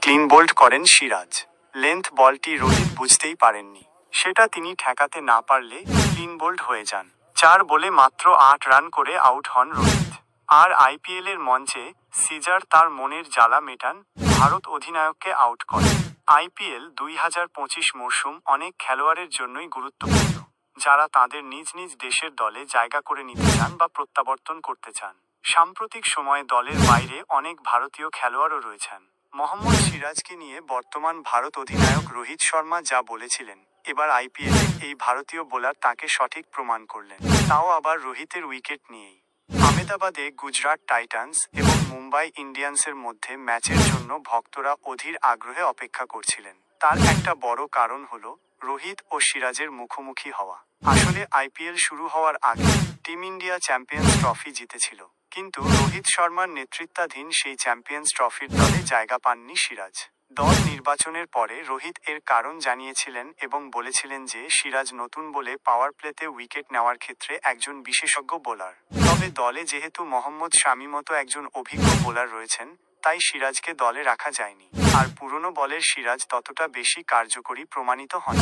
Clean bold করেন Siraj. Length বলটি রোহিত বুঝতেই পারেননি, সেটা তিনি ঠেকাতে না পারলে ক্লিন বোল্ড হয়ে যান। 4 বলে মাত্র 8 রান করে আউট হন রোহিত। আর আইপিএলের মঞ্চে সিজার তার মনের জ্বালা মেটান, ভারত অধিনায়ককে আউট করেন। আইপিএল 2025 মরশুম অনেক খেলোয়াড়ের জন্যই গুরুত্বপূর্ণ, যারা তাদের নিজ নিজ দেশের দলে জায়গা করে নিতে চান বা প্রত্যাবর্তন করতে চান। সাম্প্রতিক সময়ে দলের বাইরে অনেক ভারতীয় খেলোয়াড়ও রয়েছেন। মোহাম্মদ সিরাজকে নিয়ে বর্তমান ভারত অধিনায়ক রোহিত শর্মা যা বলেছিলেন, এবার আইপিএলে এই ভারতীয় বোলার তাকে সঠিক প্রমাণ করলেন, তাও আবার রোহিতের উইকেট নিয়েই। আহমেদাবাদে গুজরাট টাইটান্স এবং মুম্বাই ইন্ডিয়ান্সের মধ্যে ম্যাচের জন্য ভক্তরা অধীর আগ্রহে অপেক্ষা করছিলেন। তার একটা বড় কারণ হলো রোহিত ও সিরাজের মুখোমুখি হওয়া। আসলে আইপিএল শুরু হওয়ার আগে টিম ইন্ডিয়া চ্যাম্পিয়ন্স ট্রফি জিতেছিল, কিন্তু রোহিত শর্মার নেতৃত্বাধীন সেই চ্যাম্পিয়ন্স ট্রফির দলে জায়গা পাননি সিরাজ। দল নির্বাচনের পরে রোহিত এর কারণ জানিয়েছিলেন এবং বলেছিলেন যে সিরাজ নতুন বলে পাওয়ার প্লেতে উইকেট নেওয়ার ক্ষেত্রে একজন বিশেষজ্ঞ বোলার। তবে দলে যেহেতু মোহাম্মদ শামি মতো একজন অভিজ্ঞ বোলার রয়েছেন, তাই সিরাজকে দলে রাখা যায়নি। আর পুরনো বলের সিরাজ ততটা বেশি কার্যকরী প্রমাণিত হন।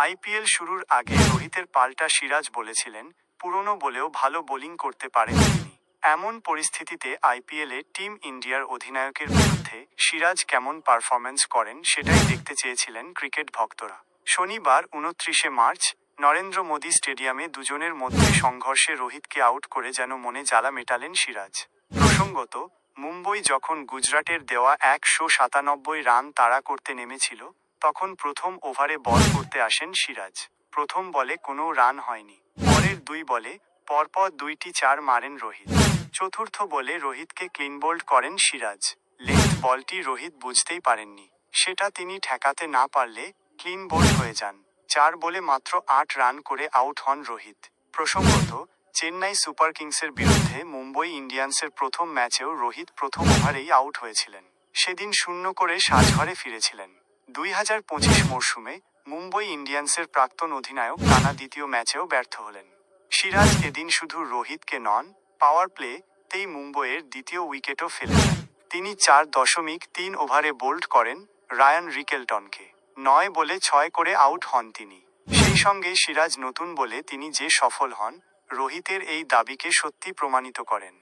আইপিএল শুরুর আগে রোহিতের পাল্টা সিরাজ বলেছিলেন, পুরনো বলেও ভালো বোলিং করতে পারেন তিনি। এমন পরিস্থিতিতে আইপিএলে টিম ইন্ডিয়ার অধিনায়কের বিরুদ্ধে সিরাজ কেমন পারফরম্যান্স করেন সেটাই দেখতে চেয়েছিলেন ক্রিকেট ভক্তরা। শনিবার 29শে মার্চ নরেন্দ্র মোদী স্টেডিয়ামে দুজনের মধ্যে সংঘর্ষে রোহিতকে আউট করে যেন মনে জ্বালা মেটালেন সিরাজ। প্রসঙ্গত, মুম্বই যখন গুজরাটের দেওয়া 197 রান তাড়া করতে নেমেছিল, তখন প্রথম ওভারে বল করতে আসেন সিরাজ। প্রথম বলে কোনো রান হয়নি। পরের 2 বলে পরপর 2টি 4 মারেন রোহিত। চতুর্থ বলে রোহিতকে ক্লিন বোল্ড করেন সিরাজ। লেন্থ বলটি রোহিত বুঝতেই পারেননি, সেটা তিনি ঠেকাতে না পারলে ক্লিন বোল্ড হয়ে যান। 4 বলে মাত্র 8 রান করে আউট হন রোহিত। প্রসঙ্গত, চেন্নাই সুপার কিংসের বিরুদ্ধে মুম্বই ইন্ডিয়ান্সের প্রথম ম্যাচেও রোহিত প্রথম ওভারেই আউট হয়েছিলেন। সেদিন 0 করে সাজঘরে ফিরেছিলেন। 2025 মরশুমে মুম্বই ইন্ডিয়ান্সের প্রাক্তন অধিনায়ক টানা দ্বিতীয় ম্যাচেও ব্যর্থ হলেন। সিরাজ এদিন শুধু রোহিতকে নন, পাওয়ার প্লেতেই মুম্বইয়ের দ্বিতীয় উইকেটও ফেলে দেন। তিনি 4.3 ওভারে বোল্ড করেন রায়ান রিকেলটনকে। 9 বলে 6 করে আউট হন তিনি। সেই সঙ্গে সিরাজ নতুন বলে তিনি যে সফল হন, রোহিতের এই দাবিকে সত্যি প্রমাণিত করেন।